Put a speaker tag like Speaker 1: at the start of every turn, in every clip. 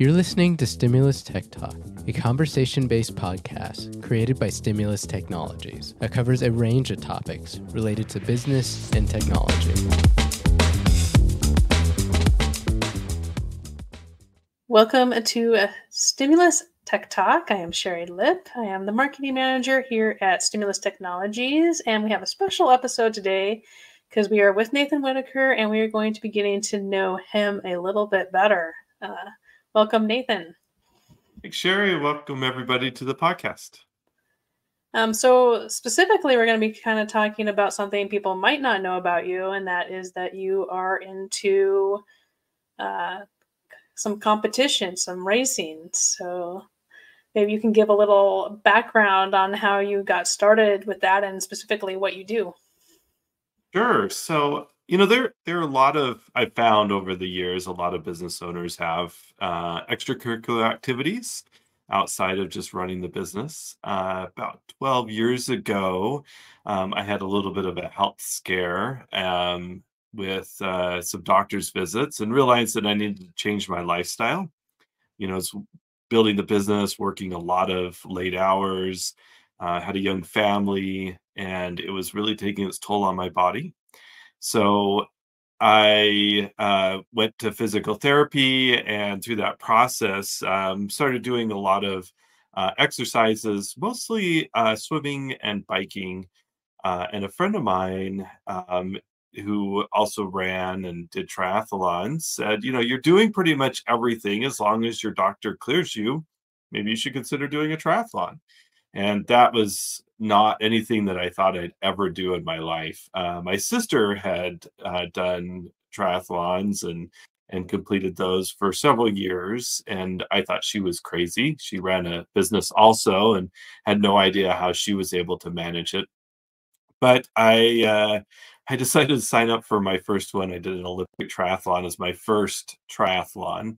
Speaker 1: You're listening to Stimulus Tech Talk, a conversation-based podcast created by Stimulus Technologies that covers a range of topics related to business and technology.
Speaker 2: Welcome to Stimulus Tech Talk. I am Sherry Lipp. I am the marketing manager here at Stimulus Technologies, and we have a special episode today because we are with Nathan Whittacre, and we are going to be getting to know him a little bit better. Welcome, Nathan.
Speaker 3: Thanks, Sherry. Welcome, everybody, to the podcast.
Speaker 2: So specifically, we're going to be kind of talking about something people might not know about you, and that is that you are into some competition, some racing. So maybe you can give a little background on how you got started with that and specifically what you do.
Speaker 3: Sure. So, there are a lot of, I've found over the years, a lot of business owners have extracurricular activities outside of just running the business. About 12 years ago, I had a little bit of a health scare with some doctor's visits and realized that I needed to change my lifestyle. It's building the business, working a lot of late hours, had a young family, and it was really taking its toll on my body. So I went to physical therapy, and through that process, started doing a lot of exercises, mostly swimming and biking. And a friend of mine who also ran and did triathlons said, you're doing pretty much everything as long as your doctor clears you. Maybe you should consider doing a triathlon. And that was not anything that I thought I'd ever do in my life. My sister had done triathlons and completed those for several years, and I thought she was crazy. She ran a business also and had no idea how she was able to manage it. But I decided to sign up for my first one. I did an Olympic triathlon as my first triathlon.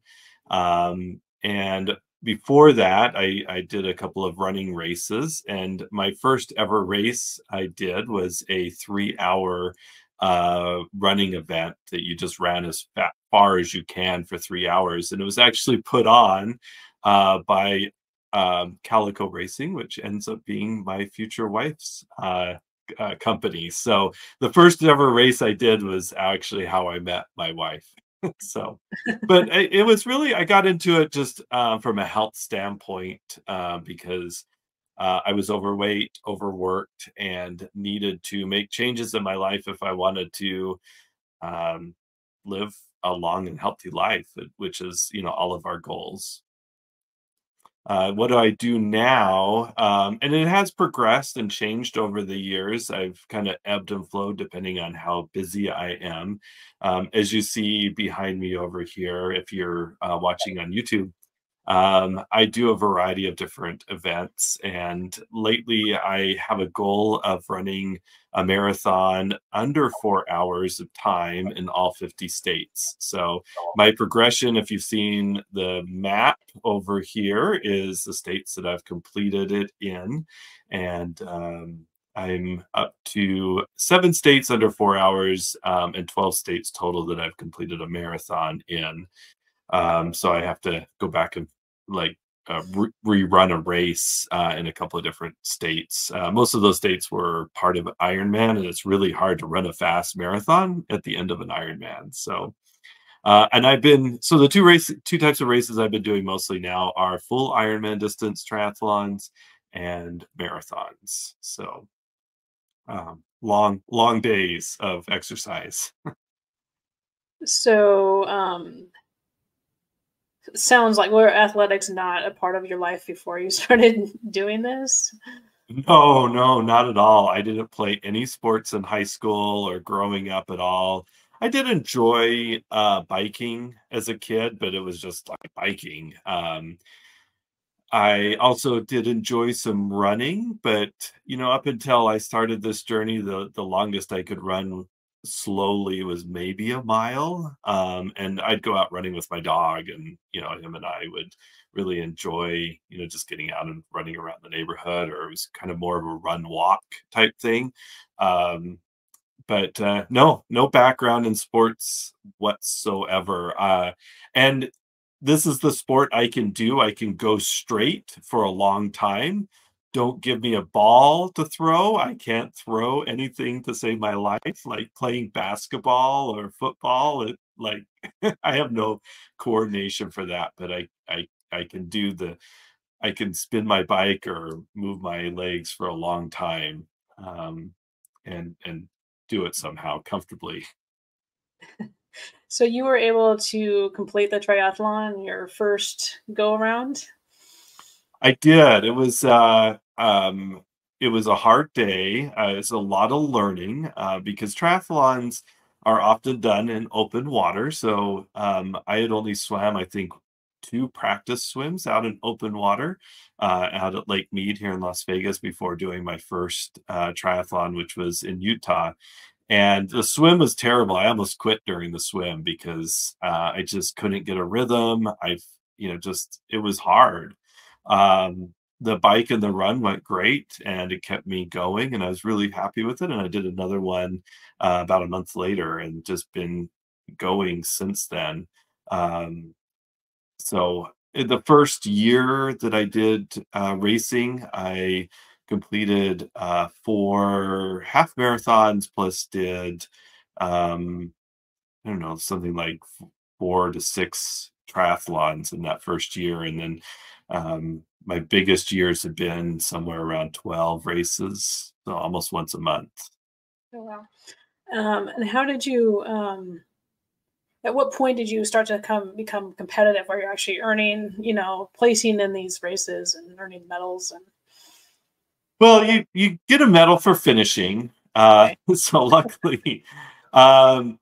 Speaker 3: And before that, I did a couple of running races. And my first ever race I did was a 3-hour running event that you just ran as far as you can for 3 hours. And it was actually put on by Calico Racing, which ends up being my future wife's company. So the first ever race I did was actually how I met my wife. So, but it was really, I got into it just from a health standpoint because I was overweight, overworked, and needed to make changes in my life if I wanted to live a long and healthy life, which is, all of our goals. What do I do now? And it has progressed and changed over the years. I've kind of ebbed and flowed depending on how busy I am. As you see behind me over here, if you're watching on YouTube, I do a variety of different events. And lately I have a goal of running a marathon under 4 hours of time in all 50 states. So my progression, if you've seen the map over here, is the states that I've completed it in. And I'm up to 7 states under 4 hours and 12 states total that I've completed a marathon in. So I have to go back and rerun a race in a couple of different states. Most of those states were part of Ironman, and it's really hard to run a fast marathon at the end of an Ironman. So, and the two types of races I've been doing mostly now are full Ironman distance triathlons and marathons. So, long days of exercise.
Speaker 2: So, sounds like were athletics not a part of your life before you started doing this?
Speaker 3: No, not at all. I didn't play any sports in high school or growing up at all. I did enjoy biking as a kid, but it was just like biking. I also did enjoy some running, but up until I started this journey, the longest I could run slowly was maybe a mile. And I'd go out running with my dog, and him and I would really enjoy just getting out and running around the neighborhood, or it was kind of more of a run walk type thing. But no background in sports whatsoever. And this is the sport I can do. I can go straight for a long time. Don't give me a ball to throw. I can't throw anything to save my life, like playing basketball or football. I have no coordination for that, but I can do I can spin my bike or move my legs for a long time, um, and do it somehow comfortably.
Speaker 2: So you were able to complete the triathlon your first go around?
Speaker 3: I did. It was a hard day. It's a lot of learning because triathlons are often done in open water. So I had only swam, I think, two practice swims out in open water out at Lake Mead here in Las Vegas before doing my first triathlon, which was in Utah. And the swim was terrible. I almost quit during the swim because I just couldn't get a rhythm. Just it was hard. The bike and the run went great, and it kept me going, and I was really happy with it. And I did another one about a month later, and just been going since then. Um, so in the first year that I did racing, I completed 4 half marathons plus did um, I don't know, something like 4 to 6 triathlons in that first year, and then my biggest years have been somewhere around 12 races, so almost once a month.
Speaker 2: Oh, wow. And how did you, at what point did you start to become competitive where you're actually earning, placing in these races and earning medals and
Speaker 3: Well, you get a medal for finishing,
Speaker 2: okay.
Speaker 3: so luckily, um,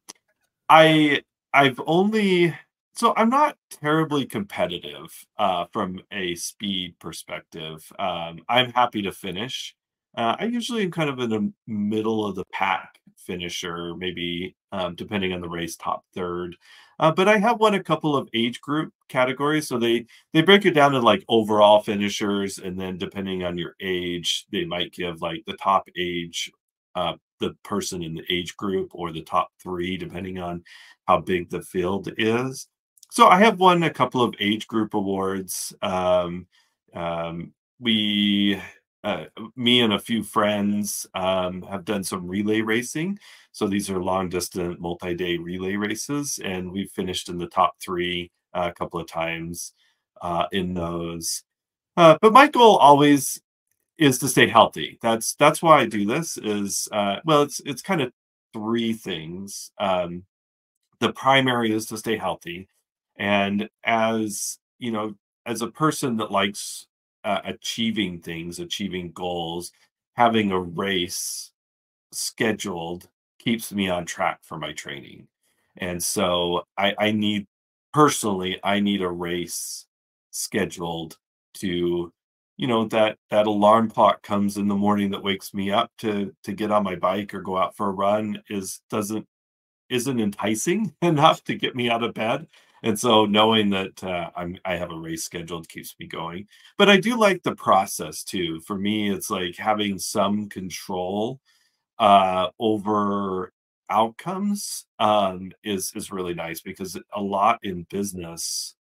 Speaker 3: I I've only so I'm not terribly competitive from a speed perspective. I'm happy to finish. I usually am kind of in the middle of the pack finisher, maybe depending on the race, top third. But I have won a couple of age group categories, so they break it down to like overall finishers, and then depending on your age, they might give like the top age the person in the age group or the top three, depending on how big the field is. So I have won a couple of age group awards. We, me and a few friends, have done some relay racing. So these are long distance, multi day relay races, and we've finished in the top three a couple of times in those. But my goal always is to stay healthy. That's why I do this is, well, it's kind of 3 things. The primary is to stay healthy, and as a person that likes, achieving things, achieving goals, having a race scheduled keeps me on track for my training. And so I need personally, I need a race scheduled to, that alarm clock comes in the morning that wakes me up to get on my bike or go out for a run isn't enticing enough to get me out of bed. And so knowing that I have a race scheduled keeps me going. But I do like the process too. For me, it's like having some control over outcomes is really nice because a lot in business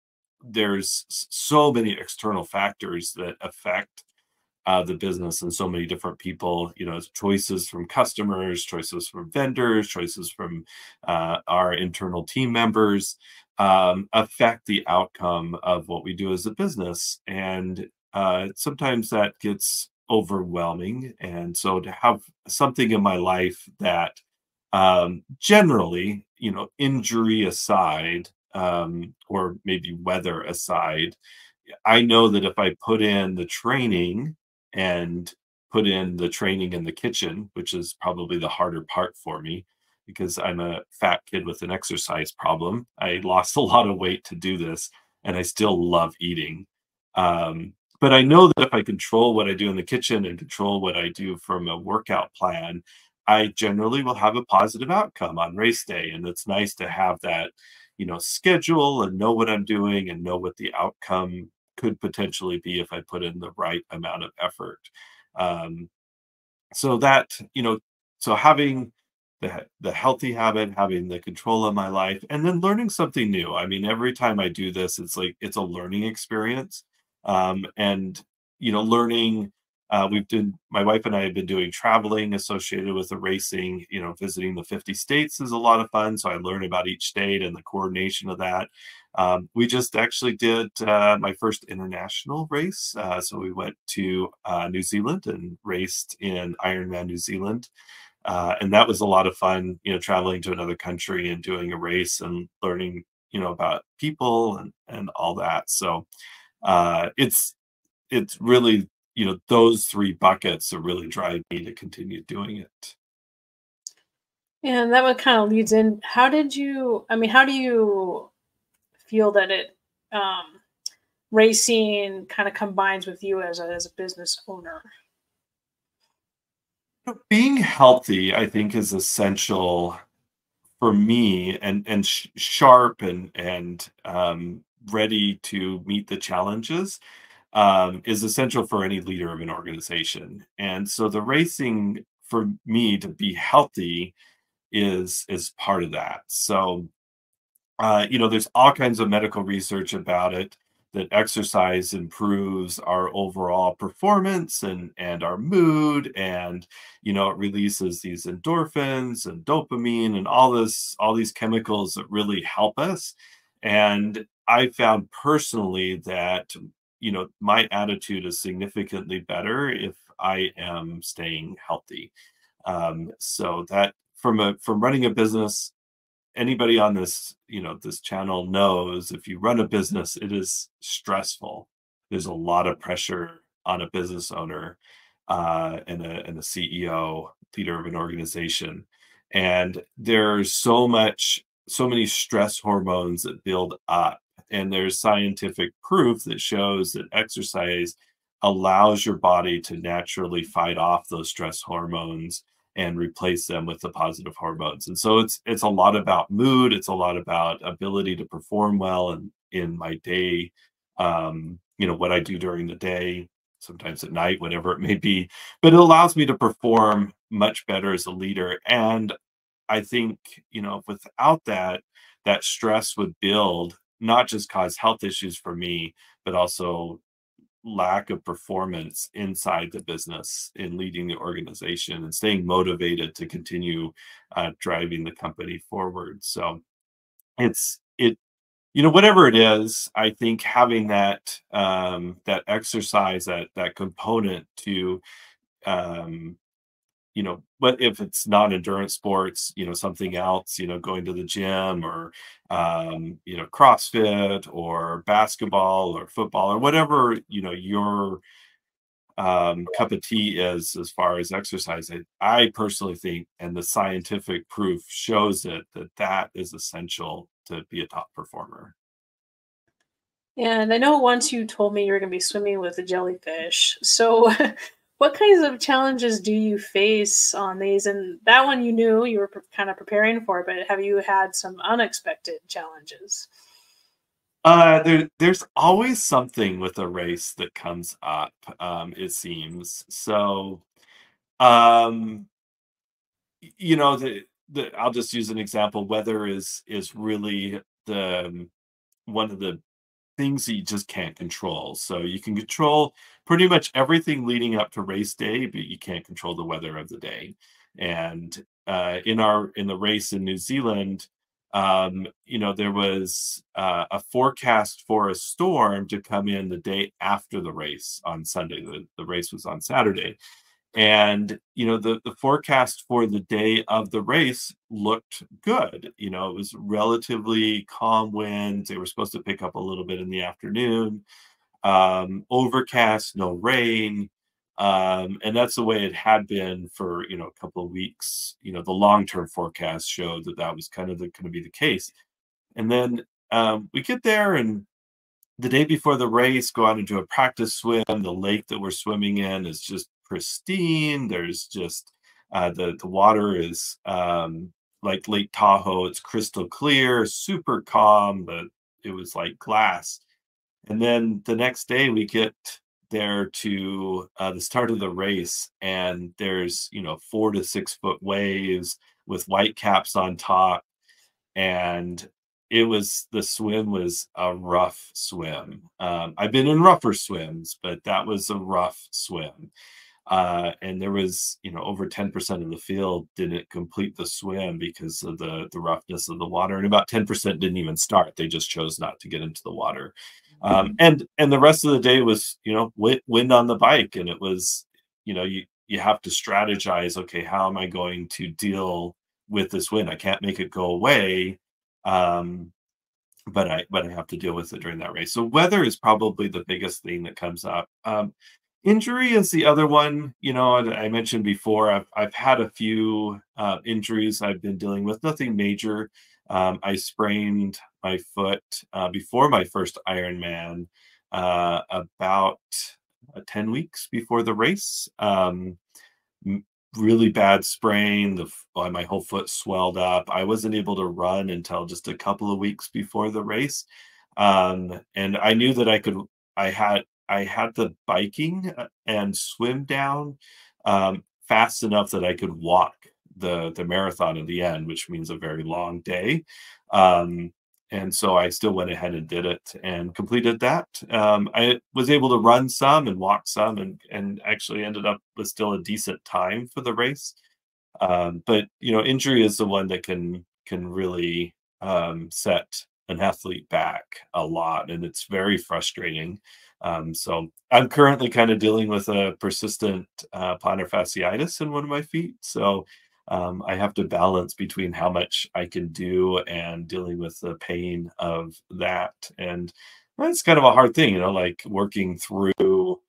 Speaker 3: there's so many external factors that affect the business and so many different people, choices from customers, choices from vendors, choices from our internal team members affect the outcome of what we do as a business. And sometimes that gets overwhelming. And so to have something in my life that generally, injury aside, or maybe weather aside, I know that if I put in the training and put in the training in the kitchen, which is probably the harder part for me because I'm a fat kid with an exercise problem. I lost a lot of weight to do this, and I still love eating. But I know that if I control what I do in the kitchen and control what I do from a workout plan, I generally will have a positive outcome on race day. And it's nice to have that, schedule and know what I'm doing and know what the outcome could potentially be if I put in the right amount of effort. Um, so that, so having the healthy habit, having the control of my life, and then learning something new. I mean, every time I do this, it's like it's a learning experience. And learning. My wife and I have been doing traveling associated with the racing. Visiting the 50 states is a lot of fun. So I learn about each state and the coordination of that. We just actually did my first international race. So we went to New Zealand and raced in Ironman New Zealand. And that was a lot of fun, traveling to another country and doing a race and learning, about people and all that. So it's really, those three buckets that really drive me to continue doing it.
Speaker 2: And that one kind of leads in. How do you feel that it racing kind of combines with you as a business owner?
Speaker 3: Being healthy, I think, is essential for me, and sharp and ready to meet the challenges, is essential for any leader of an organization. And so the racing for me to be healthy is part of that. So there's all kinds of medical research about it, that exercise improves our overall performance and our mood, and it releases these endorphins and dopamine and all these chemicals that really help us. And I found personally that my attitude is significantly better if I am staying healthy. So that from running a business, anybody on this channel knows, if you run a business, it is stressful. There's a lot of pressure on a business owner, and a CEO, leader of an organization. And there's so many stress hormones that build up. And there's scientific proof that shows that exercise allows your body to naturally fight off those stress hormones and replace them with the positive hormones. And so it's a lot about mood. It's a lot about ability to perform well in my day, what I do during the day, sometimes at night, whatever it may be. But it allows me to perform much better as a leader. And I think, without that, that stress would build, not just cause health issues for me, but also lack of performance inside the business in leading the organization and staying motivated to continue driving the company forward. So whatever it is, I think having that exercise, that component to but if it's not endurance sports, something else, going to the gym, or CrossFit or basketball or football or whatever, your cup of tea is as far as exercise. I personally think, and the scientific proof shows it, that is essential to be a top performer.
Speaker 2: And I know once you told me you were going to be swimming with a jellyfish. So, what kinds of challenges do you face on these? And that one you knew you were kind of preparing for, but have you had some unexpected challenges?
Speaker 3: There's always something with a race that comes up, it seems. So, um, I'll just use an example. Weather is really the one of the things that you just can't control. So you can control pretty much everything leading up to race day, but you can't control the weather of the day. And in the race in New Zealand, there was a forecast for a storm to come in the day after the race on Sunday. The race was on Saturday. And the forecast for the day of the race looked good. It was relatively calm winds. They were supposed to pick up a little bit in the afternoon. Overcast, no rain. And that's the way it had been for a couple of weeks. The long-term forecast showed that was kind of going to be the case. And then we get there, and the day before the race, go out and do a practice swim. The lake that we're swimming in is just pristine. There's just the water is like Lake Tahoe. It's crystal clear, super calm, but it was like glass. And then the next day we get there to the start of the race, and there's 4 to 6 foot waves with white caps on top, and the swim was a rough swim. I've been in rougher swims, but that was a rough swim. And there was, over 10% of the field didn't complete the swim because of the roughness of the water, and about 10% didn't even start. They just chose not to get into the water. And the rest of the day was, wind on the bike, and it was, you have to strategize. Okay, how am I going to deal with this wind? I can't make it go away. But I have to deal with it during that race. So weather is probably the biggest thing that comes up. Injury is the other one. I mentioned before, I've had a few injuries I've been dealing with, nothing major. I sprained my foot before my first Ironman, about 10 weeks before the race. Really bad sprain. My whole foot swelled up. I wasn't able to run until just a couple of weeks before the race, and I knew that I had the biking and swim down fast enough that I could walk the marathon at the end, which means a very long day. Um, and so I still went ahead and did it and completed that. I was able to run some and walk some, and actually ended up with still a decent time for the race. But injury is the one that can really set an athlete back a lot, and it's very frustrating. So I'm currently kind of dealing with a persistent plantar fasciitis in one of my feet. So I have to balance between how much I can do and dealing with the pain of that. And that's kind of a hard thing, like working through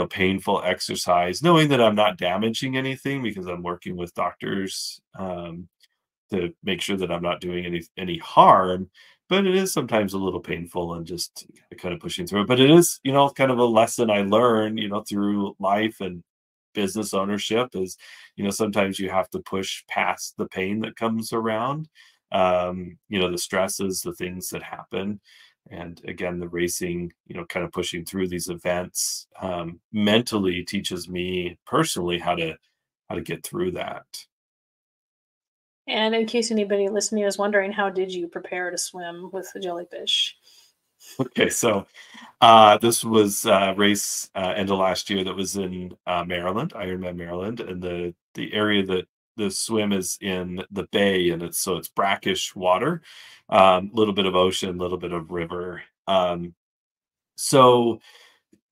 Speaker 3: painful exercise, knowing that I'm not damaging anything because I'm working with doctors to make sure that I'm not doing any harm. But it is sometimes a little painful and just kind of pushing through it. But it is, kind of a lesson I learned, through life and business ownership is, sometimes you have to push past the pain that comes around, the stresses, the things that happen. And again, the racing, kind of pushing through these events mentally teaches me personally how to get through that.
Speaker 2: And in case anybody listening is wondering, how did you prepare to swim with the jellyfish?
Speaker 3: Okay, so this was race end of last year that was in Maryland, Ironman Maryland, and the area that the swim is in the bay, and it's brackish water, little bit of ocean, little bit of river. So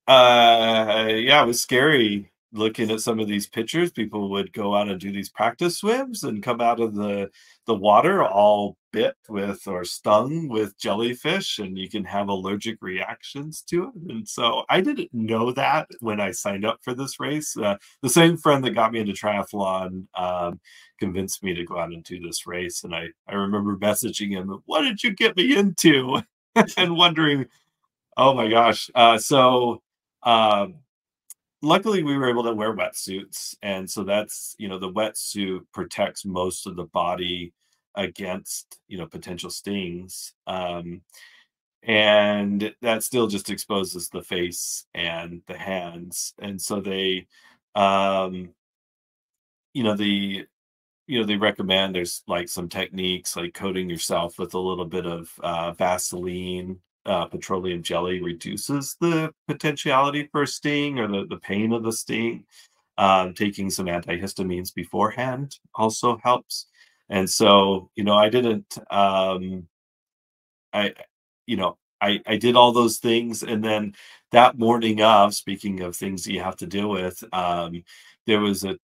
Speaker 3: yeah, it was scary looking at some of these pictures. People would go out and do these practice swims and come out of the water all bit with or stung with jellyfish, and you can have allergic reactions to it. And so I didn't know that when I signed up for this race. The same friend that got me into triathlon convinced me to go out and do this race. And I remember messaging him, "What did you get me into?" and wondering, oh my gosh. Uh, Luckily we were able to wear wetsuits, and so that's, the wetsuit protects most of the body against, potential stings. And that still just exposes the face and the hands. And so um, the they recommend there's like some techniques like coating yourself with a little bit of Vaseline. Petroleum jelly reduces the potentiality for a sting or the pain of the sting. Taking some antihistamines beforehand also helps. And so, I didn't, I, I did all those things. And then that morning of, speaking of things that you have to deal with, there was a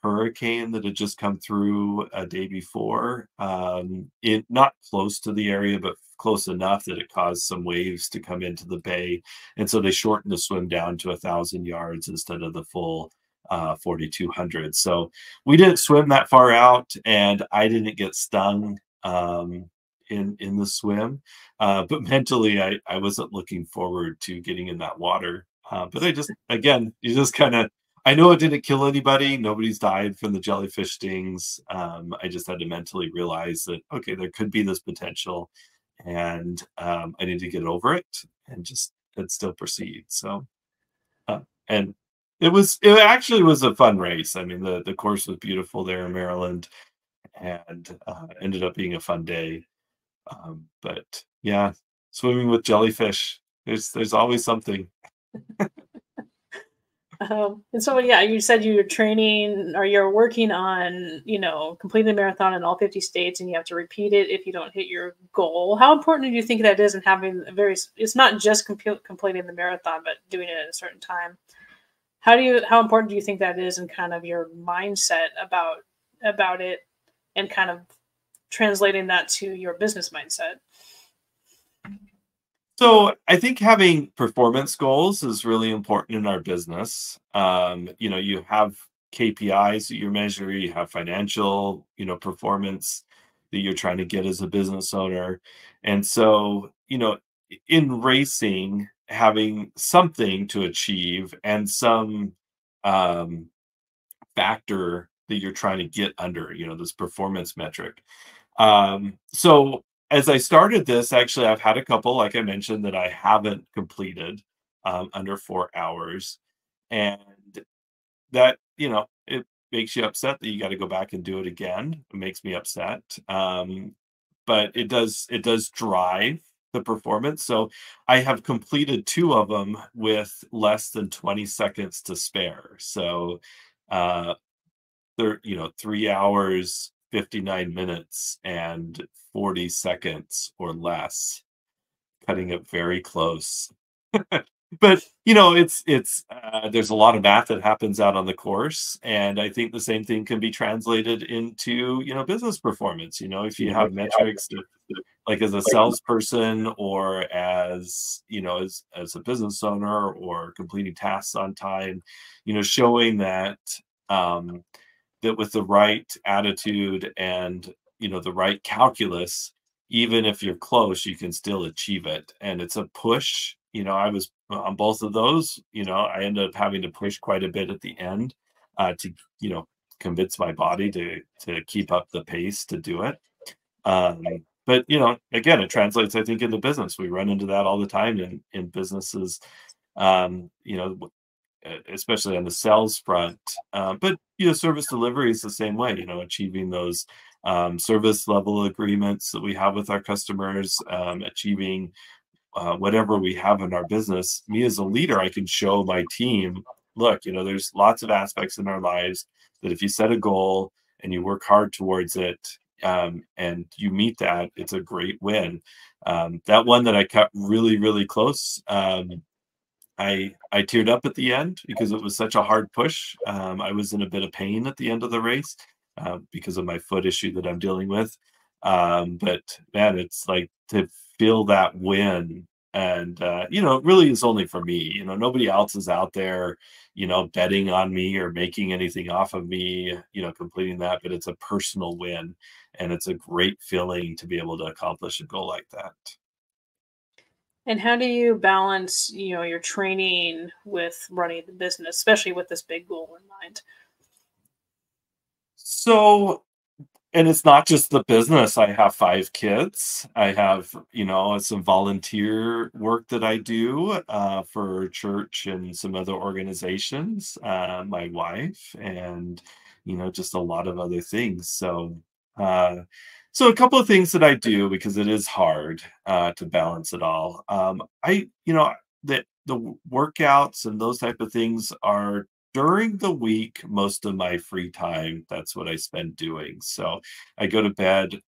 Speaker 3: hurricane that had just come through a day before, it not close to the area, but close enough that it caused some waves to come into the bay. And so they shortened the swim down to 1,000 yards instead of the full 4,200. So we didn't swim that far out, and I didn't get stung in the swim. But mentally, I wasn't looking forward to getting in that water. But I just, again, you just kind of, I know it didn't kill anybody. Nobody's died from the jellyfish stings. I just had to mentally realize that, okay, there could be this potential, and I need to get over it and just still proceed. So and it actually was a fun race. I mean, the course was beautiful there in Maryland, and ended up being a fun day. But yeah, swimming with jellyfish. There's always something.
Speaker 2: And so, yeah, you said you're training or you're working on, completing the marathon in all 50 states, and you have to repeat it if you don't hit your goal. How important do you think that is in having it's not just completing the marathon, but doing it at a certain time? How important do you think that is in kind of your mindset about it, and kind of translating that to your business mindset?
Speaker 3: So I think having performance goals is really important in our business. You have KPIs that you measure, you have financial, performance that you're trying to get as a business owner. And so, in racing, having something to achieve and some um, factor that you're trying to get under, this performance metric. So as I started this, actually, I've had a couple, like I mentioned, that I haven't completed under 4 hours. And that, it makes you upset that you got to go back and do it again. It makes me upset. But it does drive the performance. So I have completed 2 of them with less than 20 seconds to spare. So uh, they're 3 hours 59 minutes and 40 seconds or less, cutting it very close. But it's there's a lot of math that happens out on the course, and I think the same thing can be translated into business performance. If you have metrics that, like as a salesperson, or as a business owner, or completing tasks on time, showing that with the right attitude and the right calculus, even if you're close, you can still achieve it. And it's a push. I was on both of those. I ended up having to push quite a bit at the end to convince my body to keep up the pace to do it. But again, it translates, I think, into business. We run into that all the time in businesses. Um, you know, especially on the sales front. But service delivery is the same way. Achieving those service level agreements that we have with our customers, achieving whatever we have in our business. Me as a leader, I can show my team, look, there's lots of aspects in our lives that if you set a goal and you work hard towards it, and you meet that, it's a great win. That one that I cut really, really close. I teared up at the end because it was such a hard push. I was in a bit of pain at the end of the race because of my foot issue that I'm dealing with. But man, it's like to feel that win, and it really is only for me. Nobody else is out there, betting on me or making anything off of me, completing that. But it's a personal win, and it's a great feeling to be able to accomplish a goal like that.
Speaker 2: And how do you balance, your training with running the business, especially with this big goal in mind?
Speaker 3: So, and it's not just the business. I have 5 kids. I have, some volunteer work that I do for church and some other organizations, my wife, and, just a lot of other things. Uh, so a couple of things that I do, because it is hard to balance it all. The workouts and those type of things are during the week. Most of my free time, that's what I spend doing. So I go to bed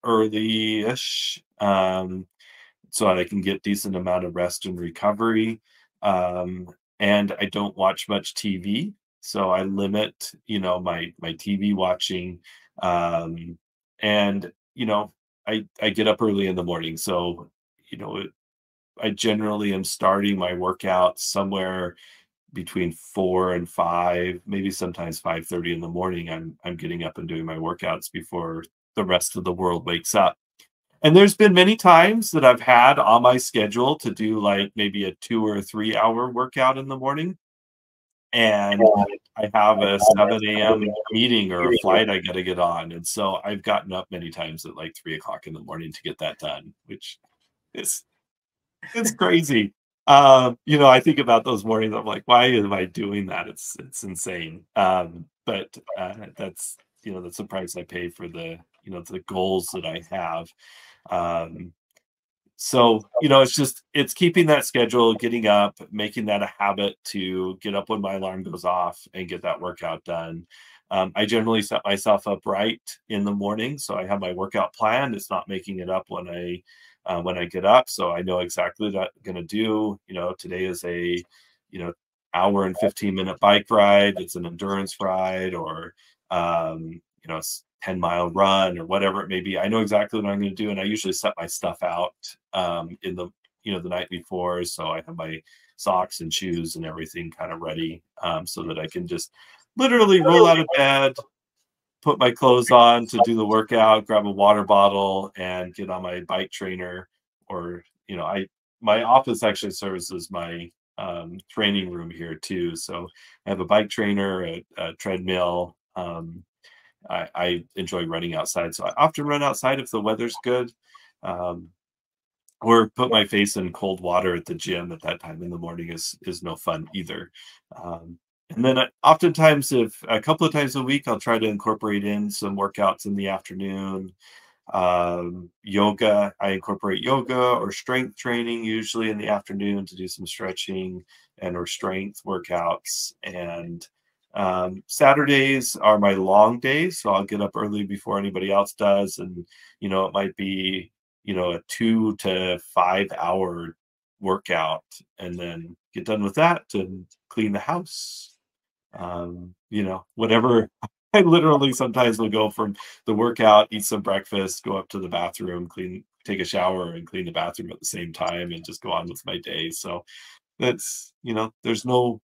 Speaker 3: early-ish, so I can get decent amount of rest and recovery. Um, and I don't watch much TV, so I limit, my TV watching. Um, and I get up early in the morning, so I generally am starting my workout somewhere between 4 and 5, maybe sometimes 5:30 in the morning. I'm getting up and doing my workouts before the rest of the world wakes up. And there's been many times that I've had on my schedule to do like maybe a 2 or 3 hour workout in the morning. And I have a 7 a.m. meeting or a flight I got to get on. And so I've gotten up many times at like 3 o'clock in the morning to get that done, which is it's crazy. I think about those mornings. I'm like, why am I doing that? It's insane. But that's that's the price I pay for the goals that I have. Um, so it's keeping that schedule, getting up, making that a habit to get up when my alarm goes off and get that workout done. I generally set myself up right in the morning, so I have my workout planned. It's not making it up when I get up, so I know exactly what I'm gonna do. Today is a hour and 15-minute bike ride. It's an endurance ride, or 10-mile run, or whatever it may be. I know exactly what I'm going to do, and I usually set my stuff out in the night before, so I have my socks and shoes and everything kind of ready, so that I can just literally roll out of bed, put my clothes on to do the workout, grab a water bottle, and get on my bike trainer. Or I my office actually serves as my training room here too. So I have a bike trainer, a treadmill. I enjoy running outside, so I often run outside if the weather's good, um, or put my face in cold water at the gym at that time in the morning is no fun either. And then oftentimes, if a couple of times a week, I'll try to incorporate in some workouts in the afternoon. Yoga, I incorporate yoga or strength training usually in the afternoon to do some stretching and or strength workouts. And Saturdays are my long days, so I'll get up early before anybody else does, and it might be a 2 to 5 hour workout, and then get done with that and clean the house. Whatever. I literally sometimes will go from the workout, eat some breakfast, go up to the bathroom, take a shower, and clean the bathroom at the same time, and just go on with my day. So that's there's no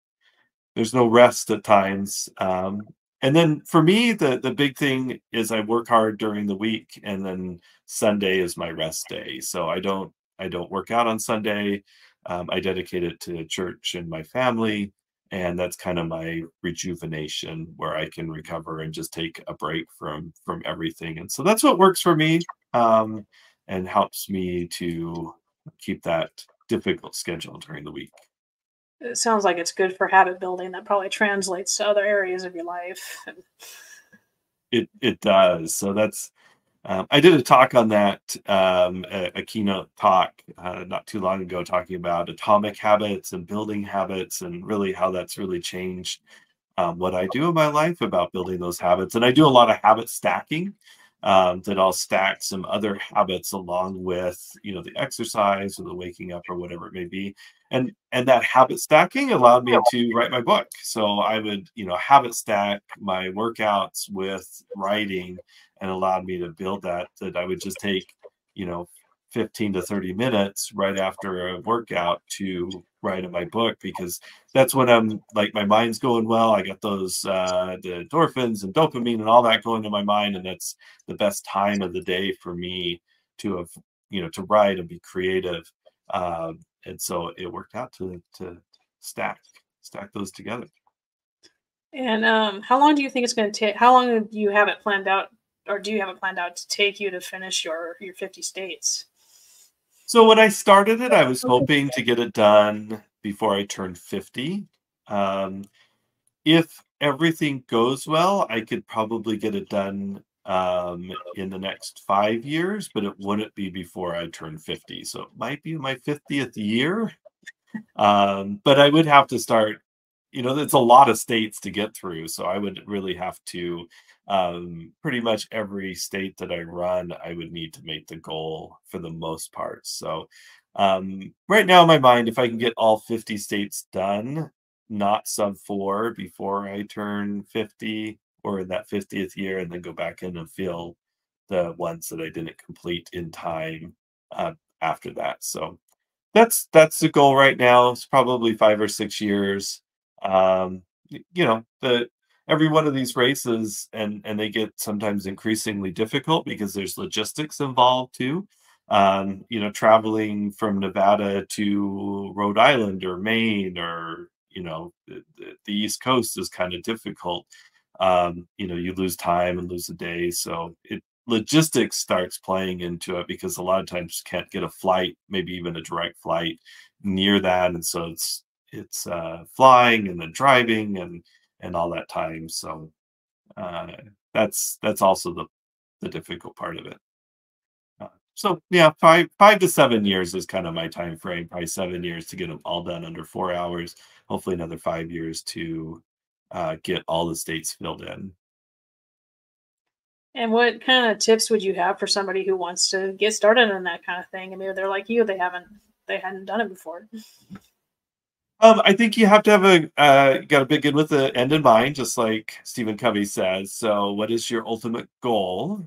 Speaker 3: rest at times. And then for me, the big thing is I work hard during the week, and then Sunday is my rest day. So I don't work out on Sunday. I dedicate it to church and my family, and that's kind of my rejuvenation, where I can recover and just take a break from everything. And so that's what works for me, and helps me to keep that difficult schedule during the week.
Speaker 2: It sounds like it's good for habit building. That probably translates to other areas of your life.
Speaker 3: It does. So that's I did a talk on that, a keynote talk not too long ago, talking about atomic habits and building habits, and really how that's really changed what I do in my life about building those habits. And I do a lot of habit stacking, that I'll stack some other habits along with, the exercise or the waking up or whatever it may be. And that habit stacking allowed me to write my book. So I would, habit stack my workouts with writing, and allowed me to build that I would just take, you know, 15 to 30 minutes right after a workout to write in my book, because that's when I'm like, my mind's going well. I got those the endorphins and dopamine and all that going in my mind, and that's the best time of the day for me to have, to write and be creative. And so it worked out to stack those together.
Speaker 2: And how long do you think it's going to take? How long do you have it planned out, or do you have it planned out to take you to finish your 50 states?
Speaker 3: So when I started it, I was hoping to get it done before I turned 50. Um, if everything goes well, I could probably get it done in the next 5 years, but it wouldn't be before I turn 50. So it might be my 50th year. But I would have to start, it's a lot of states to get through. So I would really have to, pretty much every state that I run, I would need to make the goal for the most part. So right now in my mind, if I can get all 50 states done, not sub 4 before I turn 50, or in that 50th year, and then go back in and fill the ones that I didn't complete in time after that. So that's the goal right now. It's probably 5 or 6 years. The every one of these races, and they get sometimes increasingly difficult because there's logistics involved too. Traveling from Nevada to Rhode Island or Maine, or the East Coast is kind of difficult. You lose time and lose a day, so logistics starts playing into it, because a lot of times you can't get a flight, maybe even a direct flight near that, and so it's flying and then driving and all that time. So uh, that's also the difficult part of it. So yeah, 5 to 7 years is kind of my time frame. Probably 7 years to get them all done under 4 hours. Hopefully another 5 years to get all the states filled in.
Speaker 2: And what kind of tips would you have for somebody who wants to get started on that kind of thing? I mean, they're like you, they hadn't done it before.
Speaker 3: I think you have to have you got to begin with the end in mind, just like Stephen Covey says. So, what is your ultimate goal?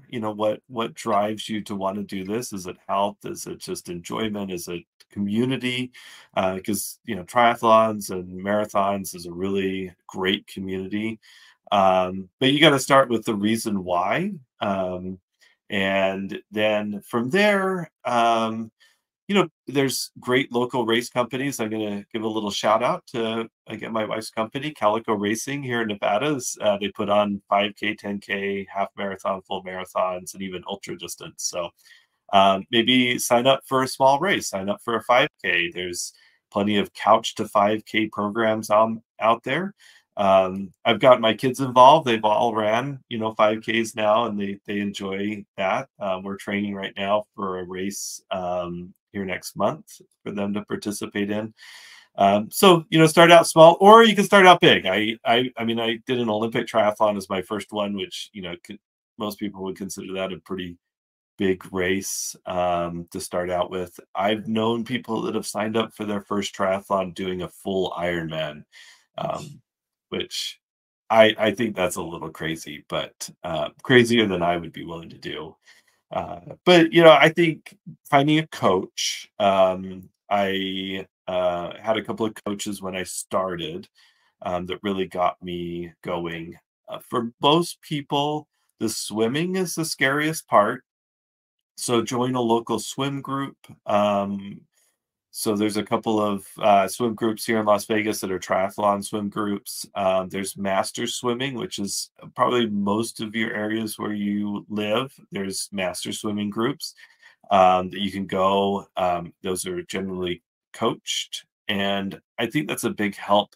Speaker 3: What drives you to want to do this? Is it health? Is it just enjoyment? Is it community? Because triathlons and marathons is a really great community. But you got to start with the reason why, and then from there. There's great local race companies. I'm going to give a little shout out to, again, my wife's company, Calico Racing here in Nevada. They put on 5K, 10K, half marathon, full marathons, and even ultra distance. So maybe sign up for a small race, sign up for a 5K. There's plenty of couch to 5K programs out there. I've got my kids involved. They've all ran, 5Ks now, and they enjoy that. We're training right now for a race here next month for them to participate in. So start out small, or you can start out big. I mean, I did an Olympic triathlon as my first one, which most people would consider that a pretty big race to start out with. I've known people that have signed up for their first triathlon doing a full Ironman. Which I think that's a little crazy, but crazier than I would be willing to do. But I think finding a coach. I had a couple of coaches when I started that really got me going. For most people, the swimming is the scariest part. So join a local swim group. So there's a couple of swim groups here in Las Vegas that are triathlon swim groups. There's master swimming, which is probably most of your areas where you live. There's master swimming groups that you can go. Those are generally coached, and I think that's a big help.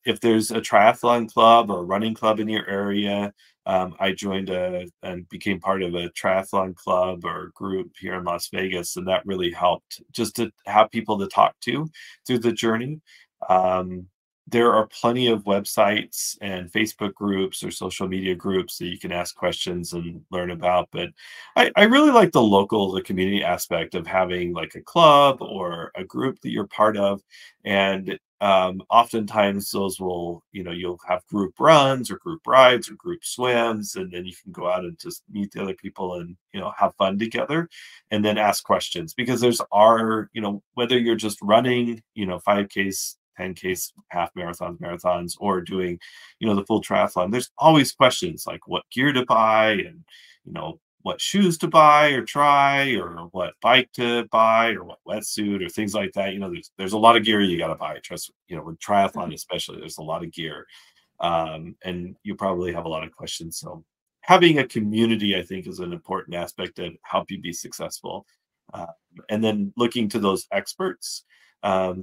Speaker 3: If there's a triathlon club or a running club in your area, I joined and became part of a triathlon club or group here in Las Vegas, and that really helped just to have people to talk to through the journey. Um, there are plenty of websites and Facebook groups or social media groups that you can ask questions and learn about. But I really like the community aspect of having like a club or a group that you're part of. And oftentimes those will, you'll have group runs or group rides or group swims, and then you can go out and just meet the other people and, have fun together and then ask questions, because whether you're just running, 5Ks, 10Ks, half marathons, or doing, the full triathlon, there's always questions like what gear to buy and, what shoes to buy or try, or what bike to buy, or what wetsuit or things like that. There's a lot of gear you got to buy. Trust, with triathlon especially, there's a lot of gear, and you probably have a lot of questions. So having a community, I think, is an important aspect to help you be successful. Uh, and then looking to those experts,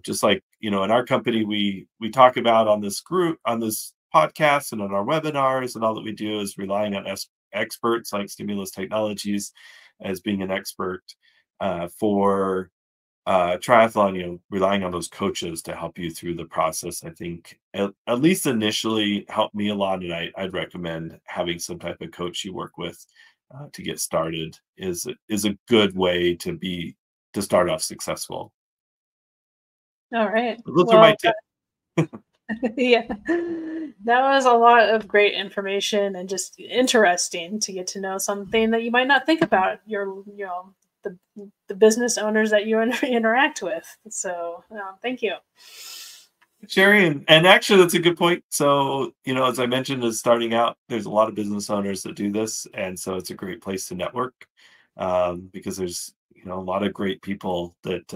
Speaker 3: just like in our company, we talk about on this podcast and on our webinars, and all that we do is relying on experts like Stimulus Technologies as being an expert for triathlon. Relying on those coaches to help you through the process, I think at least initially helped me a lot, and I'd recommend having some type of coach you work with to get started is a good way to start off successful.
Speaker 2: All right.
Speaker 3: Those are my tips.
Speaker 2: Yeah, that was a lot of great information and just interesting to get to know something that you might not think about the business owners that you interact with. So thank you,
Speaker 3: Sherry. And actually that's a good point. So as I mentioned, as starting out, there's a lot of business owners that do this, and so it's a great place to network, because there's a lot of great people that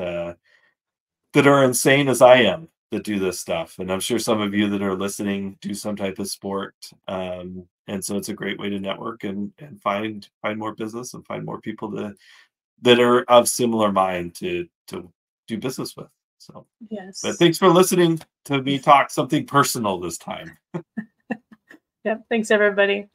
Speaker 3: are insane as I am that do this stuff. And I'm sure some of you that are listening do some type of sport. And so it's a great way to network and find more business and find more people that are of similar mind to do business with. So,
Speaker 2: Yes.
Speaker 3: but thanks for listening to me talk something personal this time.
Speaker 2: Yep. Thanks, everybody.